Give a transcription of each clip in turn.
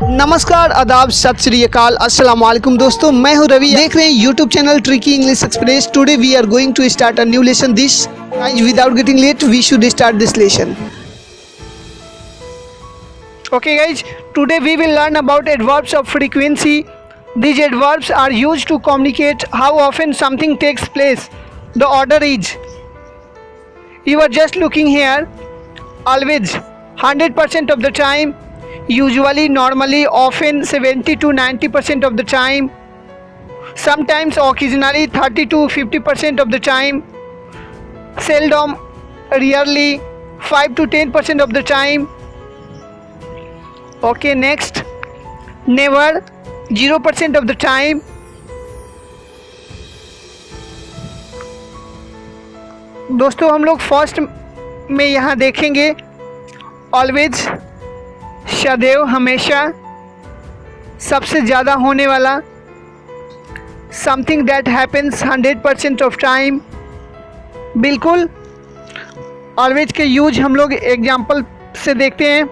नमस्कार, आदाब, सत श्री अकाल, अस्सलाम वालेकुम दोस्तों, मैं हूं रवि। देख रहे हैं YouTube channel tricky English express. Today we are going to start a new lesson this guys. Without getting late we should start this lesson. Okay guys, today we will learn about adverbs of frequency. These adverbs are used to communicate how often something takes place. The order is, you are just looking here, always, 100% of the time, usually, normally, often, 70 to 90% of the time, sometimes, occasionally, 30 to 50% of the time, seldom, rarely, 5 to 10% of the time. Okay, next, never, 0% of the time, दोस्तों हम लोग first में यहाँ देखेंगे always, सदैव, हमेशा, सबसे ज़्यादा होने वाला, something that happens 100% of time. बिल्कुल, ऑलवेज के यूज हम लोग एग्जाम्पल से देखते हैं।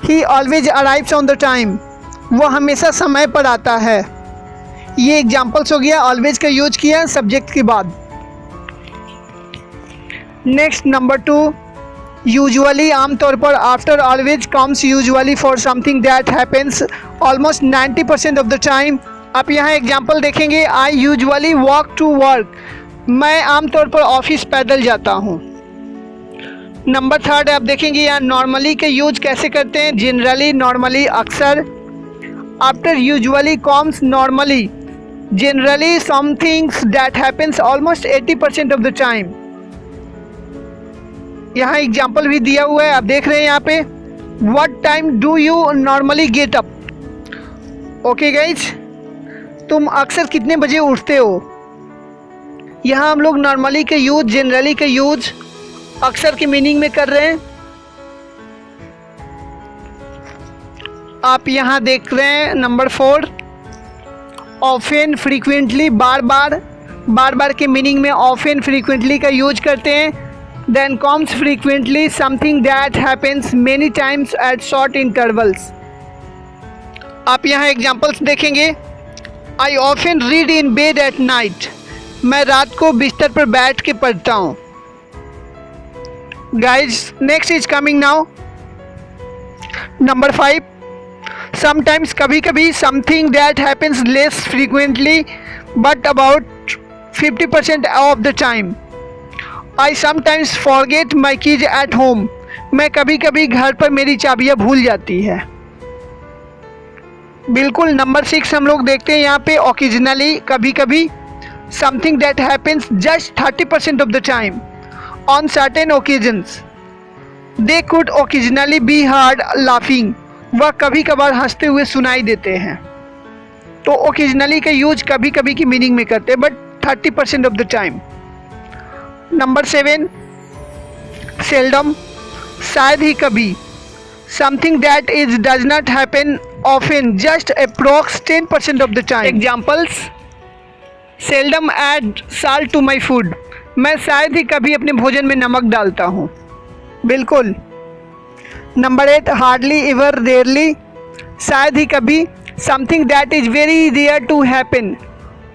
He always arrives on the time. वो हमेशा समय पर आता है। ये एग्जाम्पल्स हो गया, ऑलवेज का यूज किया सब्जेक्ट के बाद। नेक्स्ट नंबर 2, यूजुअली, आमतौर पर। After always comes usually for something that happens almost 90% of the time. आप यहाँ एग्जाम्पल देखेंगे, I usually walk to work. मैं आमतौर पर ऑफिस पैदल जाता हूँ। नंबर 3 आप देखेंगे यहाँ नॉर्मली के यूज कैसे करते हैं। जनरली, नॉर्मली, अक्सर। After usually comes normally, generally, some things that happens almost 80% of the time. यहाँ एग्जाम्पल भी दिया हुआ है, आप देख रहे हैं यहाँ पे। What time do you normally get up. Okay guys, तुम अक्सर कितने बजे उठते हो। यहाँ हम लोग नॉर्मली के यूज, जनरली के यूज, अक्सर की मीनिंग में कर रहे हैं। आप यहाँ देख रहे हैं नंबर 4, ऑफन, फ्रीक्वेंटली, बार बार के मीनिंग में ऑफन, फ्रीक्वेंटली का यूज करते हैं। Then comes frequently, something that happens many times at short intervals. आप यहाँ एग्जाम्पल्स देखेंगे, I often read in bed at night. मैं रात को बिस्तर पर बैठ के पढ़ता हूँ। Guys, next is coming now. Number 5, sometimes, कभी कभी, something that happens less frequently but about 50% of the time. I sometimes forget my keys at home. मैं कभी कभी घर पर मेरी चाबियाँ भूल जाती है। बिल्कुल, नंबर 6 हम लोग देखते हैं यहाँ पे, occasionally, कभी कभी, something that happens just 30% of the time. On certain occasions, they could occasionally be heard laughing. वह कभी कभार हंसते हुए सुनाई देते हैं। तो occasionally का यूज कभी कभी की मीनिंग में करते हैं, but 30% of the time. Number 7, seldom, शायद ही कभी, something that is does not happen often, just approx 10% of the time. Examples, seldom add salt to my food. मैं शायद ही कभी अपने भोजन में नमक डालता हूँ। बिल्कुल। नंबर 8, हार्डली, एवर, रेयरली, शायद ही कभी, something that is very rare to happen.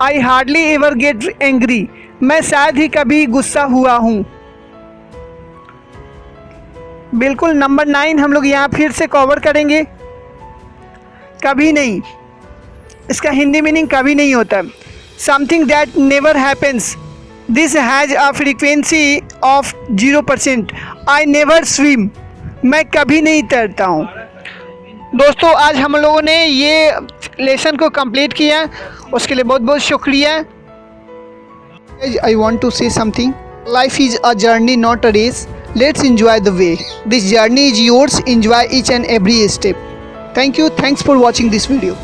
I hardly ever get angry. मैं शायद ही कभी गुस्सा हुआ हूँ। बिल्कुल। नंबर 9 हम लोग यहाँ फिर से कवर करेंगे, कभी नहीं। इसका हिंदी मीनिंग कभी नहीं होता। Something that never happens, this has a frequency of 0%। I never swim, मैं कभी नहीं तैरता हूँ। दोस्तों, आज हम लोगों ने ये लेसन को कंप्लीट किया, उसके लिए बहुत बहुत शुक्रिया। I want to say something, life is a journey not a race, let's enjoy the way. This journey is yours, enjoy each and every step. Thank you, thanks for watching this video.